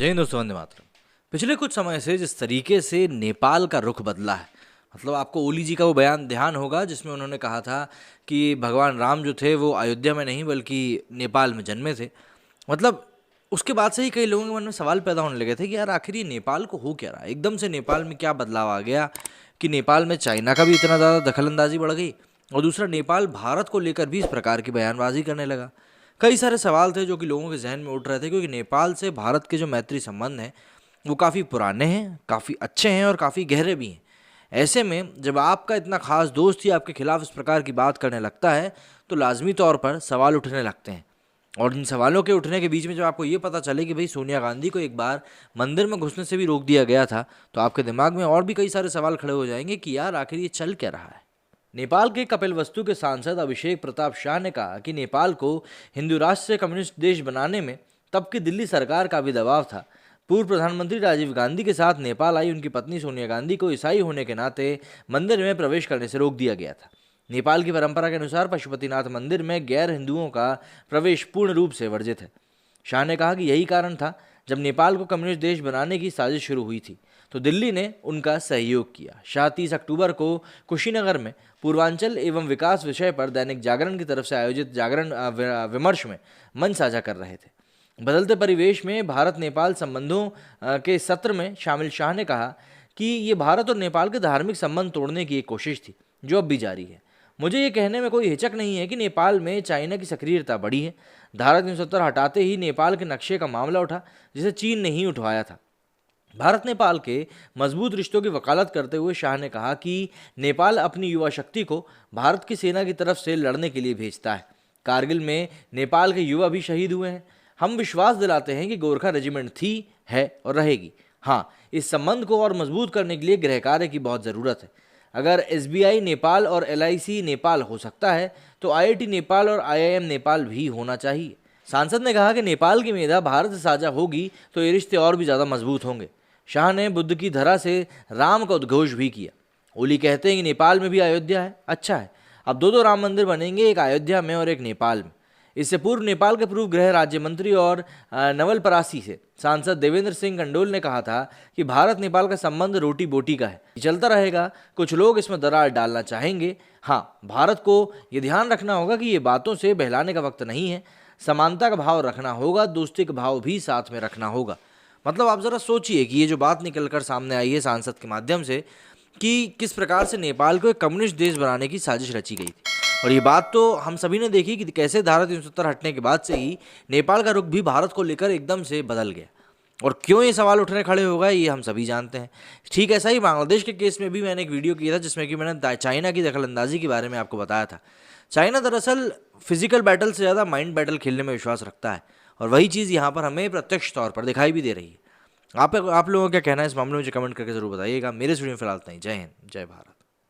जय हिंद दोस्तों, वंदे मातरम। पिछले कुछ समय से जिस तरीके से नेपाल का रुख बदला है, मतलब आपको ओली जी का वो बयान ध्यान होगा जिसमें उन्होंने कहा था कि भगवान राम जो थे वो अयोध्या में नहीं बल्कि नेपाल में जन्मे थे। मतलब उसके बाद से ही कई लोगों के मन में सवाल पैदा होने लगे थे कि यार आखिर ये नेपाल को हो क्या रहा है, एकदम से नेपाल में क्या बदलाव आ गया कि नेपाल में चाइना का भी इतना ज़्यादा दखलंदाजी बढ़ गई, और दूसरा नेपाल भारत को लेकर भी इस प्रकार की बयानबाजी करने लगा। कई सारे सवाल थे जो कि लोगों के जहन में उठ रहे थे, क्योंकि नेपाल से भारत के जो मैत्री संबंध हैं वो काफ़ी पुराने हैं, काफ़ी अच्छे हैं और काफ़ी गहरे भी हैं। ऐसे में जब आपका इतना खास दोस्त ही आपके खिलाफ इस प्रकार की बात करने लगता है तो लाजमी तौर पर सवाल उठने लगते हैं। और इन सवालों के उठने के बीच में जब आपको ये पता चले कि भाई सोनिया गांधी को एक बार मंदिर में घुसने से भी रोक दिया गया था, तो आपके दिमाग में और भी कई सारे सवाल खड़े हो जाएंगे कि यार आखिर ये चल क्या रहा है। नेपाल के कपिलवस्तु के सांसद अभिषेक प्रताप शाह ने कहा कि नेपाल को हिंदू राष्ट्र से कम्युनिस्ट देश बनाने में तब की दिल्ली सरकार का भी दबाव था। पूर्व प्रधानमंत्री राजीव गांधी के साथ नेपाल आई उनकी पत्नी सोनिया गांधी को ईसाई होने के नाते मंदिर में प्रवेश करने से रोक दिया गया था। नेपाल की परंपरा के अनुसार पशुपतिनाथ मंदिर में गैर हिंदुओं का प्रवेश पूर्ण रूप से वर्जित है। शाह ने कहा कि यही कारण था जब नेपाल को कम्युनिस्ट देश बनाने की साजिश शुरू हुई थी तो दिल्ली ने उनका सहयोग किया। शाह 30 अक्टूबर को कुशीनगर में पूर्वांचल एवं विकास विषय पर दैनिक जागरण की तरफ से आयोजित जागरण विमर्श में मन साझा कर रहे थे। बदलते परिवेश में भारत नेपाल संबंधों के सत्र में शामिल शाह ने कहा कि ये भारत और नेपाल के धार्मिक संबंध तोड़ने की एक कोशिश थी जो अब भी जारी है। मुझे ये कहने में कोई हिचक नहीं है कि नेपाल में चाइना की सक्रियता बढ़ी है। धारा 370 हटाते ही नेपाल के नक्शे का मामला उठा जिसे चीन ने ही उठवाया था। भारत नेपाल के मजबूत रिश्तों की वकालत करते हुए शाह ने कहा कि नेपाल अपनी युवा शक्ति को भारत की सेना की तरफ से लड़ने के लिए भेजता है। कारगिल में नेपाल के युवा भी शहीद हुए हैं। हम विश्वास दिलाते हैं कि गोरखा रेजिमेंट थी, है और रहेगी। हाँ, इस संबंध को और मजबूत करने के लिए गृह कार्य की बहुत ज़रूरत है। अगर एसबीआई नेपाल और एलआईसी नेपाल हो सकता है तो आईआईटी नेपाल और आईआईएम नेपाल भी होना चाहिए। सांसद ने कहा कि नेपाल की मेधा भारत से साझा होगी तो ये रिश्ते और भी ज़्यादा मजबूत होंगे। शाह ने बुद्ध की धरा से राम का उद्घोष भी किया। ओली कहते हैं कि नेपाल में भी अयोध्या है, अच्छा है, अब दो राम मंदिर बनेंगे, एक अयोध्या में और एक नेपाल में। इससे पूर्व नेपाल के पूर्व गृह राज्य मंत्री और नवलपरासी से सांसद देवेंद्र सिंह कंडोल ने कहा था कि भारत नेपाल का संबंध रोटी बोटी का है, चलता रहेगा। कुछ लोग इसमें दरार डालना चाहेंगे। हाँ, भारत को ये ध्यान रखना होगा कि ये बातों से बहलाने का वक्त नहीं है। समानता का भाव रखना होगा, दोस्ती का भाव भी साथ में रखना होगा। मतलब आप ज़रा सोचिए कि ये जो बात निकलकर सामने आई है सांसद के माध्यम से कि किस प्रकार से नेपाल को एक कम्युनिस्ट देश बनाने की साजिश रची गई थी। और ये बात तो हम सभी ने देखी कि कैसे धारा 370 हटने के बाद से ही नेपाल का रुख भी भारत को लेकर एकदम से बदल गया। और क्यों ये सवाल उठने खड़े हो गए ये हम सभी जानते हैं। ठीक ऐसा ही बांग्लादेश के केस में भी मैंने एक वीडियो किया था जिसमें कि मैंने चाइना की दखलंदाजी के बारे में आपको बताया था। चाइना दरअसल फिजिकल बैटल से ज़्यादा माइंड बैटल खेलने में विश्वास रखता है, और वही चीज़ यहाँ पर हमें प्रत्यक्ष तौर पर दिखाई भी दे रही है। आप लोगों का क्या कहना है इस मामले में मुझे कमेंट करके जरूर बताइएगा। मेरे स्टूडियो में फिलहाल नहीं। जय हिंद, जय भारत।